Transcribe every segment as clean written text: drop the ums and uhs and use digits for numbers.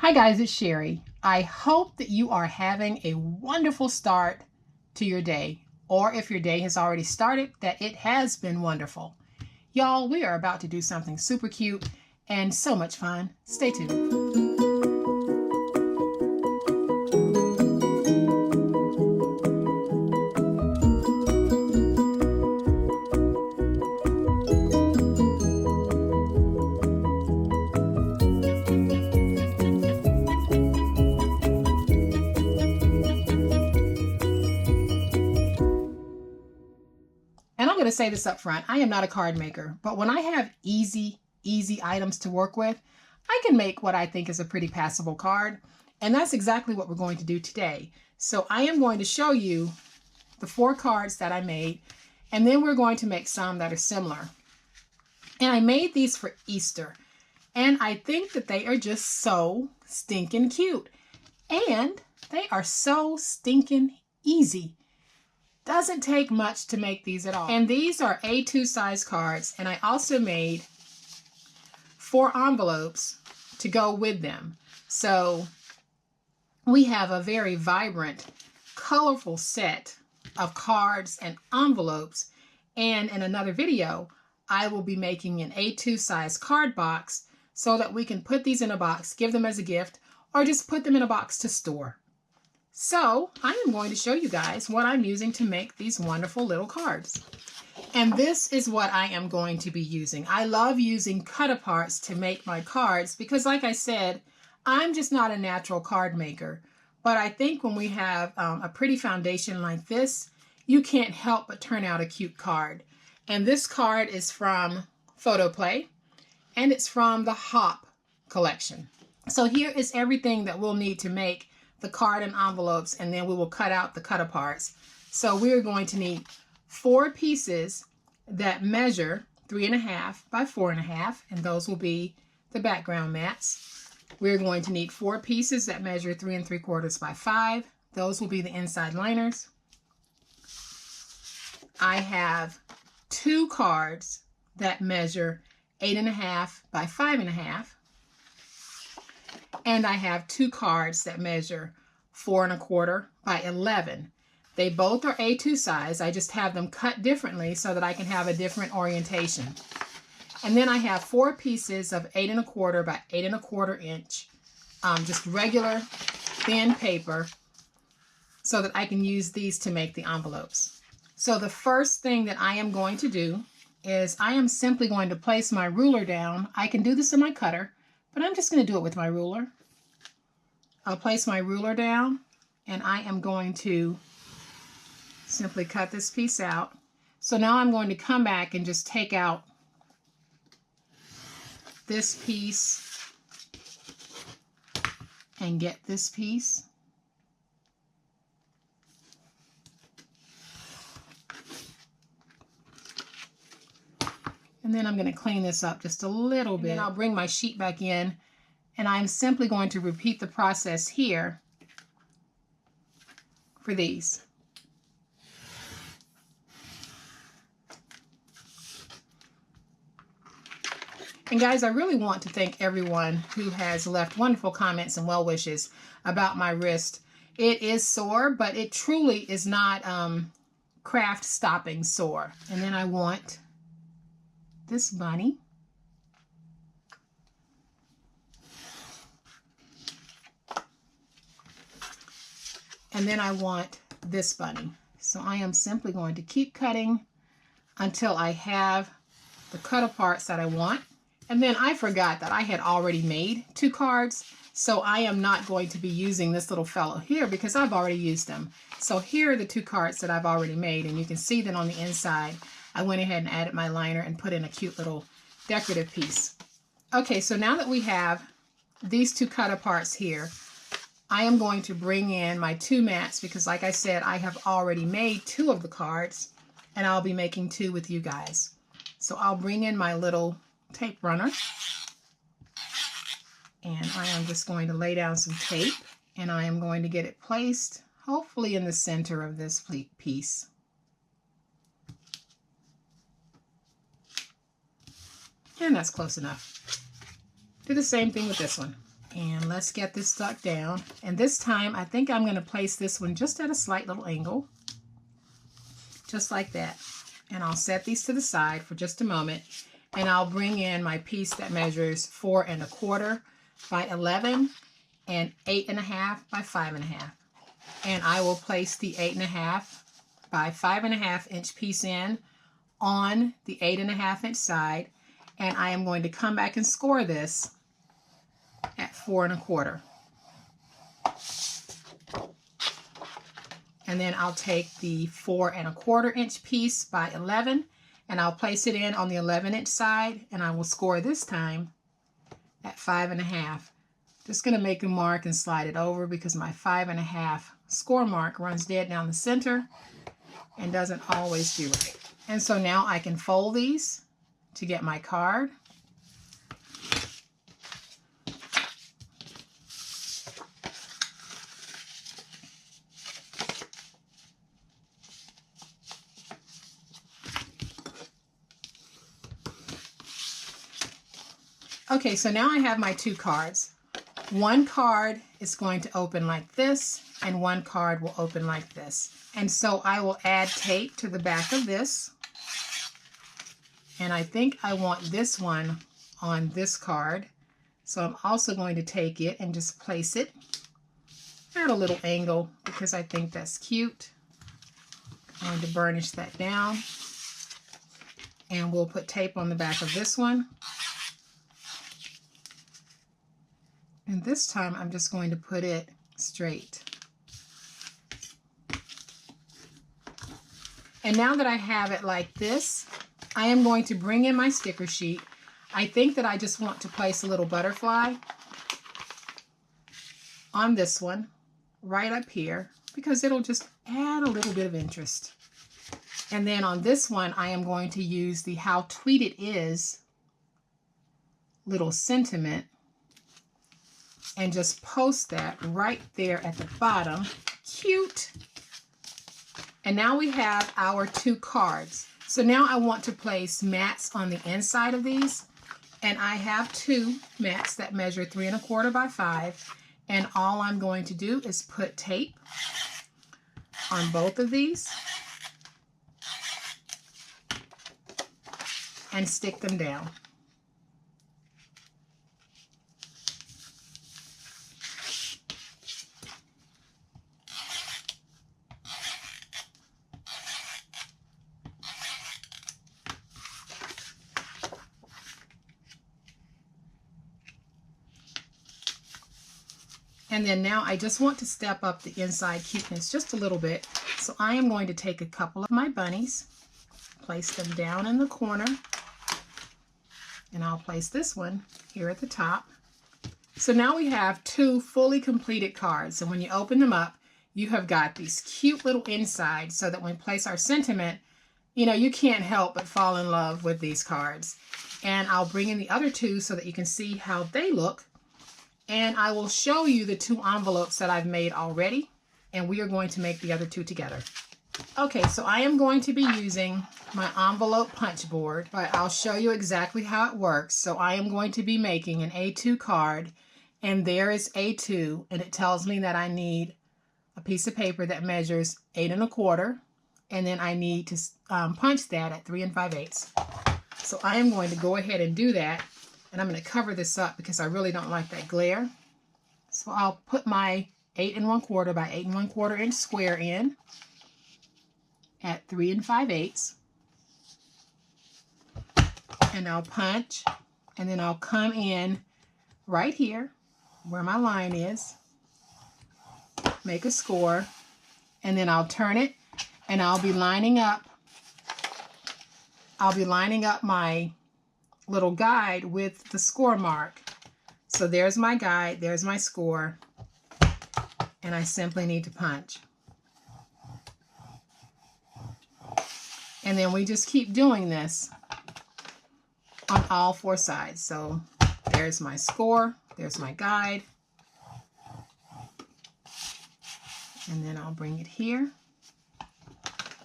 Hi guys, it's Sherry. I hope that you are having a wonderful start to your day, or if your day has already started, that it has been wonderful. Y'all, we are about to do something super cute and so much fun. Stay tuned. And I'm going to say this up front. I am not a card maker, but when I have easy items to work with, I can make what I think is a pretty passable card. And that's exactly what we're going to do today. So I am going to show you the 4 cards that I made, and then we're going to make some that are similar. And I made these for Easter, and I think that they are just so stinking cute. And they are so stinking easy. Doesn't take much to make these at all. And these are A2 size cards, and I also made 4 envelopes to go with them. So we have a very vibrant, colorful set of cards and envelopes. And in another video, I will be making an A2 size card box so that we can put these in a box, give them as a gift, or just put them in a box to store. So I am going to show you guys what I'm using to make these wonderful little cards. And this is what I am going to be using. I love using cut-aparts to make my cards because, like I said, I'm just not a natural card maker. But I think when we have a pretty foundation like this, you can't help but turn out a cute card. And this card is from Photoplay, and it's from the Hop collection. So here is everything that we'll need to make the card and envelopes, and then we will cut out the cut-aparts. So we're going to need 4 pieces that measure 3.5 by 4.5, and those will be the background mats. We're going to need 4 pieces that measure 3 3/4 by 5. Those will be the inside liners. I have 2 cards that measure 8.5 by 5.5. And I have 2 cards that measure 4 1/4 by 11. They both are A2 size. I just have them cut differently so that I can have a different orientation. And then I have 4 pieces of 8 1/4 by 8 1/4 inch, just regular thin paper, so that I can use these to make the envelopes. So the first thing that I am going to do is I am simply going to place my ruler down. I can do this in my cutter, but I'm just going to do it with my ruler. I'll place my ruler down, and I am going to simply cut this piece out. So now I'm going to come back and just take out this piece and get this piece. And then I'm going to clean this up just a little bit. And then I'll bring my sheet back in, and I'm simply going to repeat the process here for these. And guys, I really want to thank everyone who has left wonderful comments and well wishes about my wrist. It is sore, but it truly is not craft stopping sore. And then I want this bunny. And then I want this bunny. So I am simply going to keep cutting until I have the cut-aparts that I want. And then I forgot that I had already made 2 cards, so I am not going to be using this little fellow here because I've already used them. So here are the 2 cards that I've already made, and you can see that on the inside I went ahead and added my liner and put in a cute little decorative piece. Okay, so now that we have these 2 cut-aparts here, I am going to bring in my 2 mats because, like I said, I have already made 2 of the cards, and I'll be making 2 with you guys. So I'll bring in my little tape runner, and I am just going to lay down some tape, and I am going to get it placed hopefully in the center of this piece. And that's close enough. Do the same thing with this one. And let's get this stuck down. And this time, I think I'm going to place this one just at a slight little angle. Just like that. And I'll set these to the side for just a moment. And I'll bring in my piece that measures 4 1/4 by 11 and 8 1/2 by 5 1/2. And I will place the 8 1/2 by 5 1/2 inch piece in on the 8 1/2 inch side. And I am going to come back and score this at 4 1/4. And then I'll take the 4 1/4 inch piece by 11 and I'll place it in on the 11 inch side, and I will score this time at 5 1/2. Just going to make a mark and slide it over because my 5 1/2 score mark runs dead down the center and doesn't always do right. And so now I can fold these to get my card. Okay, so now I have my 2 cards. One card is going to open like this, and one card will open like this. And so I will add tape to the back of this. And I think I want this one on this card. So I'm also going to take it and just place it at a little angle because I think that's cute. I'm going to burnish that down. And we'll put tape on the back of this one. And this time I'm just going to put it straight. And now that I have it like this, I am going to bring in my sticker sheet. I think that I just want to place a little butterfly on this one, right up here, because it'll just add a little bit of interest. And then on this one, I am going to use the How Tweet It Is little sentiment and just post that right there at the bottom. Cute. And now we have our 2 cards. So now I want to place mats on the inside of these. And I have 2 mats that measure 3 1/4 by 5. And all I'm going to do is put tape on both of these and stick them down. And then now I just want to step up the inside cuteness just a little bit. So I am going to take a couple of my bunnies, place them down in the corner, and I'll place this one here at the top. So now we have 2 fully completed cards. And when you open them up, you have got these cute little insides so that when we place our sentiment, you know, you can't help but fall in love with these cards. And I'll bring in the other 2 so that you can see how they look. And I will show you the 2 envelopes that I've made already, and we are going to make the other 2 together. Okay, so I am going to be using my envelope punch board, but I'll show you exactly how it works. So I am going to be making an A2 card, and there is A2, and it tells me that I need a piece of paper that measures 8 1/4, and then I need to punch that at 3 5/8. So I am going to go ahead and do that. And I'm going to cover this up because I really don't like that glare. So I'll put my 8 1/4 by 8 1/4 inch square in at 3 5/8. And I'll punch, and then I'll come in right here where my line is, make a score, and then I'll turn it, and I'll be lining up my little guide with the score mark. So there's my guide, there's my score, and I simply need to punch. And then we just keep doing this on all 4 sides. So there's my score, there's my guide, and then I'll bring it here.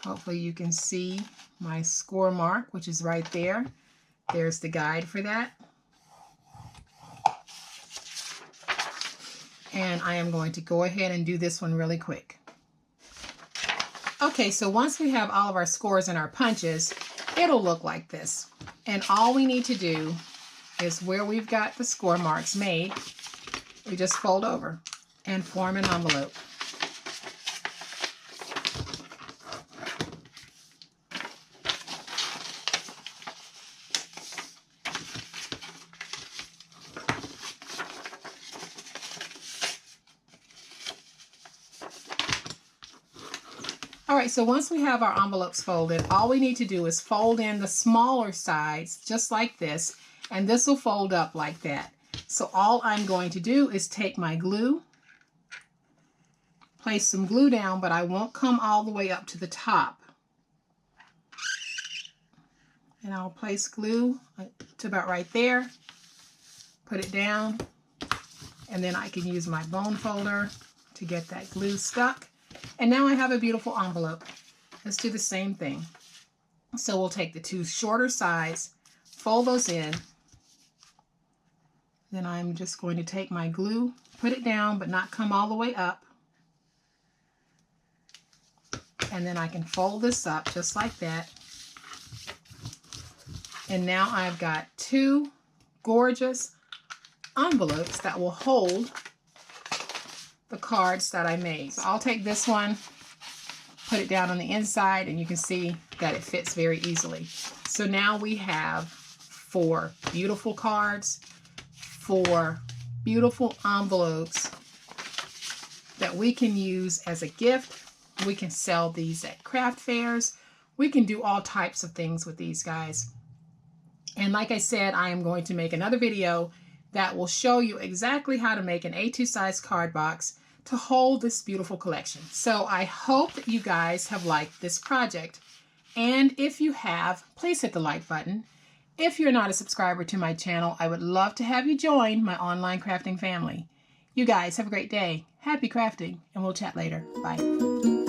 Hopefully you can see my score mark, which is right there. There's the guide for that. And I am going to go ahead and do this one really quick. Okay, so once we have all of our scores and our punches, it'll look like this. And all we need to do is where we've got the score marks made, we just fold over and form an envelope. All right, so once we have our envelopes folded, all we need to do is fold in the smaller sides just like this, and this will fold up like that. So all I'm going to do is take my glue, place some glue down, but I won't come all the way up to the top. And I'll place glue to about right there, put it down, and then I can use my bone folder to get that glue stuck. And now I have a beautiful envelope. Let's do the same thing. So we'll take the two shorter sides, fold those in. Then I'm just going to take my glue, put it down, but not come all the way up. And then I can fold this up just like that. And now I've got two gorgeous envelopes that will hold the cards that I made. So I'll take this one, put it down on the inside, and you can see that it fits very easily. So now we have 4 beautiful cards, 4 beautiful envelopes that we can use as a gift. We can sell these at craft fairs. We can do all types of things with these guys. And like I said, I am going to make another video that will show you exactly how to make an A2 size card box to hold this beautiful collection. So I hope that you guys have liked this project. And if you have, please hit the like button. If you're not a subscriber to my channel, I would love to have you join my online crafting family. You guys have a great day. Happy crafting, and we'll chat later. Bye.